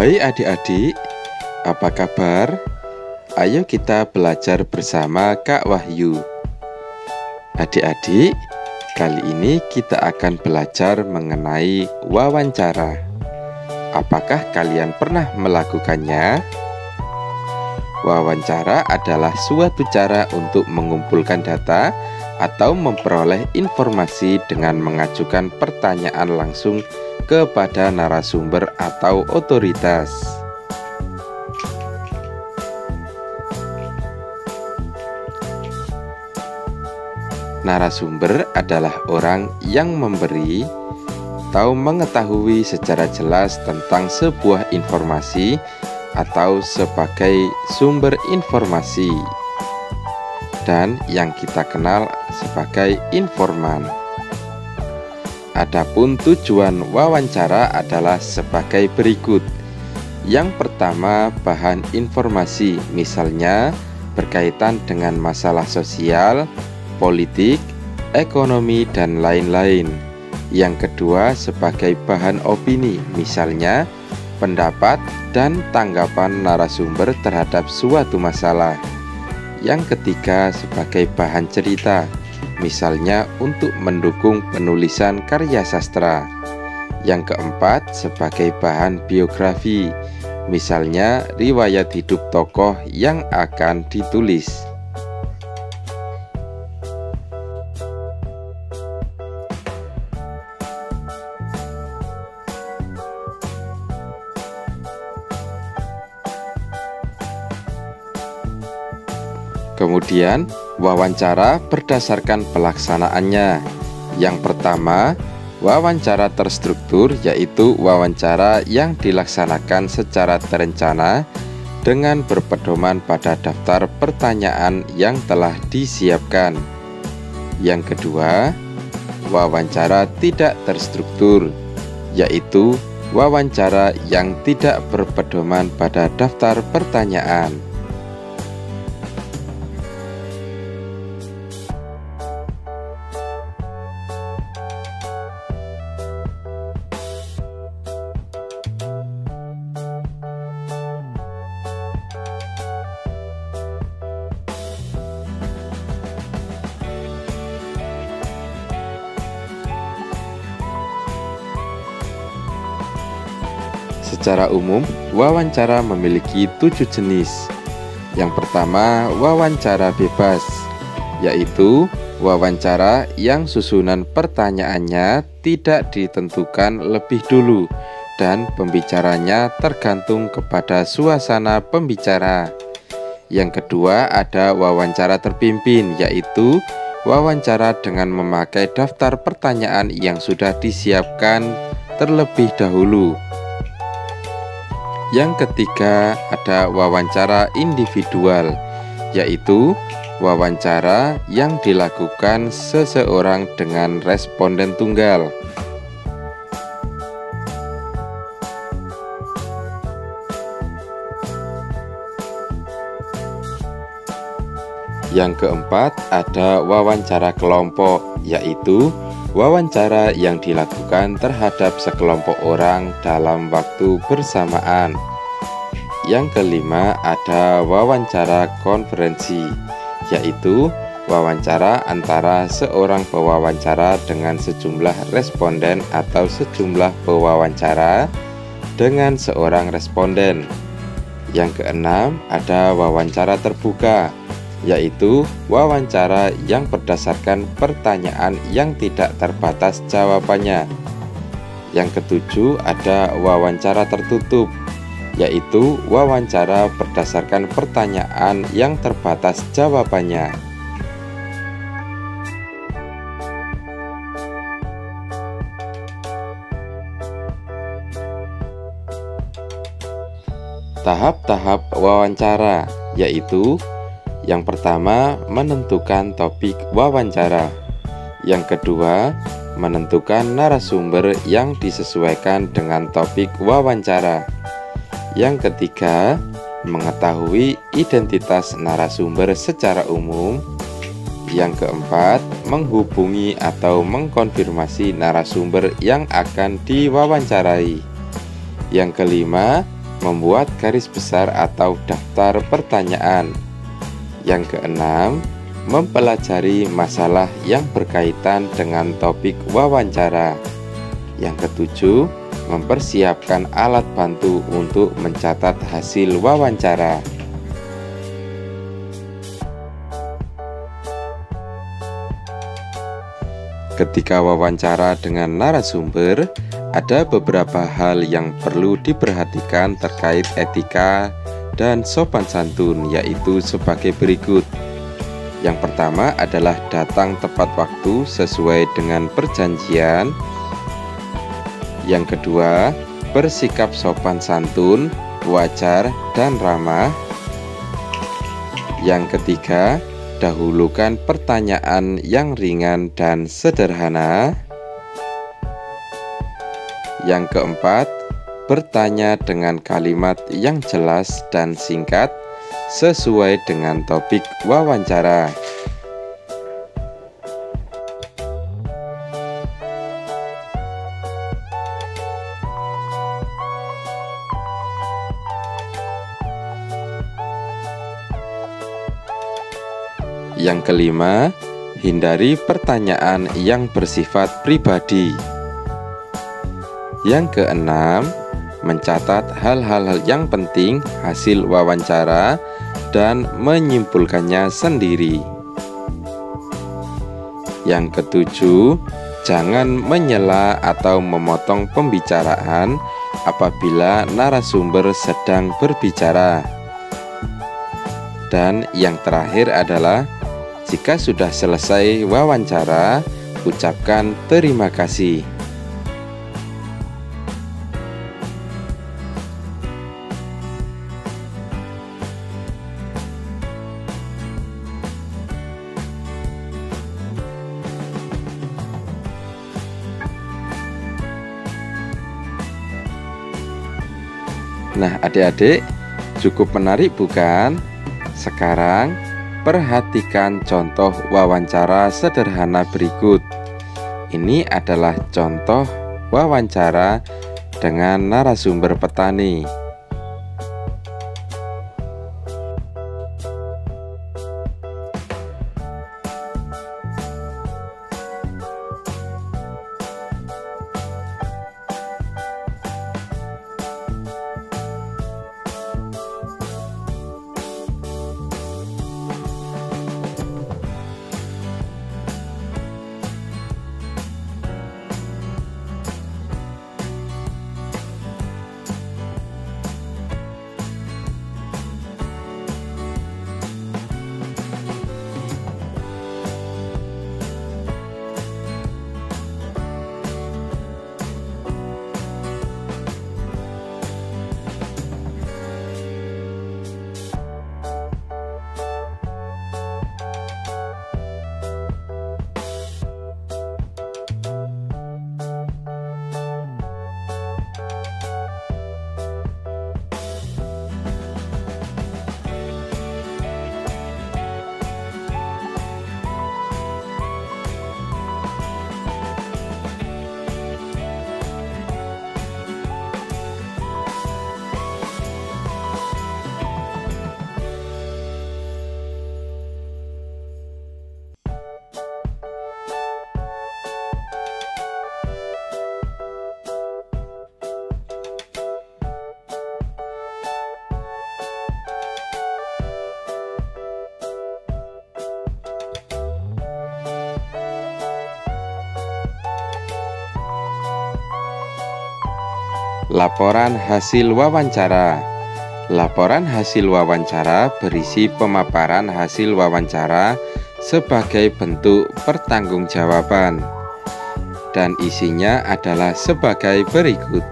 Hai adik-adik, apa kabar? Ayo kita belajar bersama Kak Wahyu. Adik-adik, kali ini kita akan belajar mengenai wawancara. Apakah kalian pernah melakukannya? Wawancara adalah suatu cara untuk mengumpulkan data atau memperoleh informasi dengan mengajukan pertanyaan langsung kepada narasumber atau otoritas. Narasumber adalah orang yang memberi atau mengetahui secara jelas tentang sebuah informasi atau sebagai sumber informasi, dan yang kita kenal sebagai informan. Adapun tujuan wawancara adalah sebagai berikut. Yang pertama, bahan informasi, misalnya berkaitan dengan masalah sosial, politik, ekonomi, dan lain-lain. Yang kedua, sebagai bahan opini, misalnya pendapat dan tanggapan narasumber terhadap suatu masalah. Yang ketiga, sebagai bahan cerita, misalnya untuk mendukung penulisan karya sastra. Yang keempat, sebagai bahan biografi, misalnya riwayat hidup tokoh yang akan ditulis. Kemudian, wawancara berdasarkan pelaksanaannya. Yang pertama, wawancara terstruktur, yaitu wawancara yang dilaksanakan secara terencana dengan berpedoman pada daftar pertanyaan yang telah disiapkan. Yang kedua, wawancara tidak terstruktur, yaitu wawancara yang tidak berpedoman pada daftar pertanyaan. Secara umum, wawancara memiliki 7 jenis. Yang pertama, wawancara bebas, yaitu wawancara yang susunan pertanyaannya tidak ditentukan lebih dulu dan pembicaranya tergantung kepada suasana pembicara. Yang kedua, ada wawancara terpimpin, yaitu wawancara dengan memakai daftar pertanyaan yang sudah disiapkan terlebih dahulu. Yang ketiga, ada wawancara individual, yaitu wawancara yang dilakukan seseorang dengan responden tunggal. Yang keempat, ada wawancara kelompok, yaitu wawancara yang dilakukan terhadap sekelompok orang dalam waktu bersamaan. Yang kelima, ada wawancara konferensi, yaitu wawancara antara seorang pewawancara dengan sejumlah responden atau sejumlah pewawancara dengan seorang responden. Yang keenam, ada wawancara terbuka, yaitu wawancara yang berdasarkan pertanyaan yang tidak terbatas jawabannya. Yang ketujuh, ada wawancara tertutup, yaitu wawancara berdasarkan pertanyaan yang terbatas jawabannya. Tahap-tahap wawancara, yaitu yang pertama, menentukan topik wawancara. Yang kedua, menentukan narasumber yang disesuaikan dengan topik wawancara. Yang ketiga, mengetahui identitas narasumber secara umum. Yang keempat, menghubungi atau mengkonfirmasi narasumber yang akan diwawancarai. Yang kelima, membuat garis besar atau daftar pertanyaan. Yang keenam, mempelajari masalah yang berkaitan dengan topik wawancara. Yang ketujuh, mempersiapkan alat bantu untuk mencatat hasil wawancara. Ketika wawancara dengan narasumber, ada beberapa hal yang perlu diperhatikan terkait etika dan sopan santun, yaitu sebagai berikut. Yang pertama adalah datang tepat waktu sesuai dengan perjanjian. Yang kedua, bersikap sopan santun, wajar, dan ramah. Yang ketiga, dahulukan pertanyaan yang ringan dan sederhana. Yang keempat, bertanya dengan kalimat yang jelas dan singkat sesuai dengan topik wawancara. Yang kelima, hindari pertanyaan yang bersifat pribadi. Yang keenam, mencatat hal-hal yang penting hasil wawancara dan menyimpulkannya sendiri. Yang ketujuh, jangan menyela atau memotong pembicaraan apabila narasumber sedang berbicara. Dan yang terakhir adalah, jika sudah selesai wawancara, ucapkan terima kasih. Nah, adik-adik, cukup menarik bukan? Sekarang perhatikan contoh wawancara sederhana berikut. Ini adalah contoh wawancara dengan narasumber petani. Laporan hasil wawancara. Laporan hasil wawancara berisi pemaparan hasil wawancara sebagai bentuk pertanggungjawaban, dan isinya adalah sebagai berikut.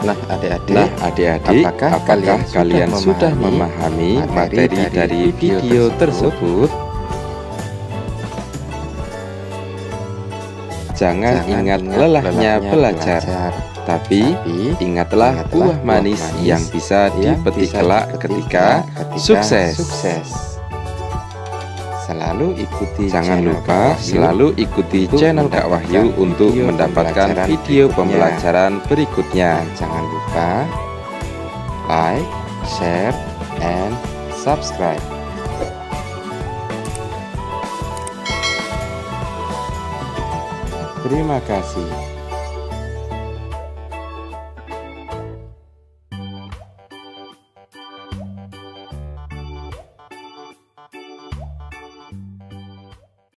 Nah, adik-adik, apakah kalian sudah memahami materi dari video tersebut? Jangan ingat lelahnya belajar, tapi ingatlah buah manis yang bisa dipetik kelak ketika sukses. Jangan lupa selalu ikuti channel Kak Wahyu untuk mendapatkan video pembelajaran berikutnya. Jangan lupa like, share, and subscribe. Terima kasih.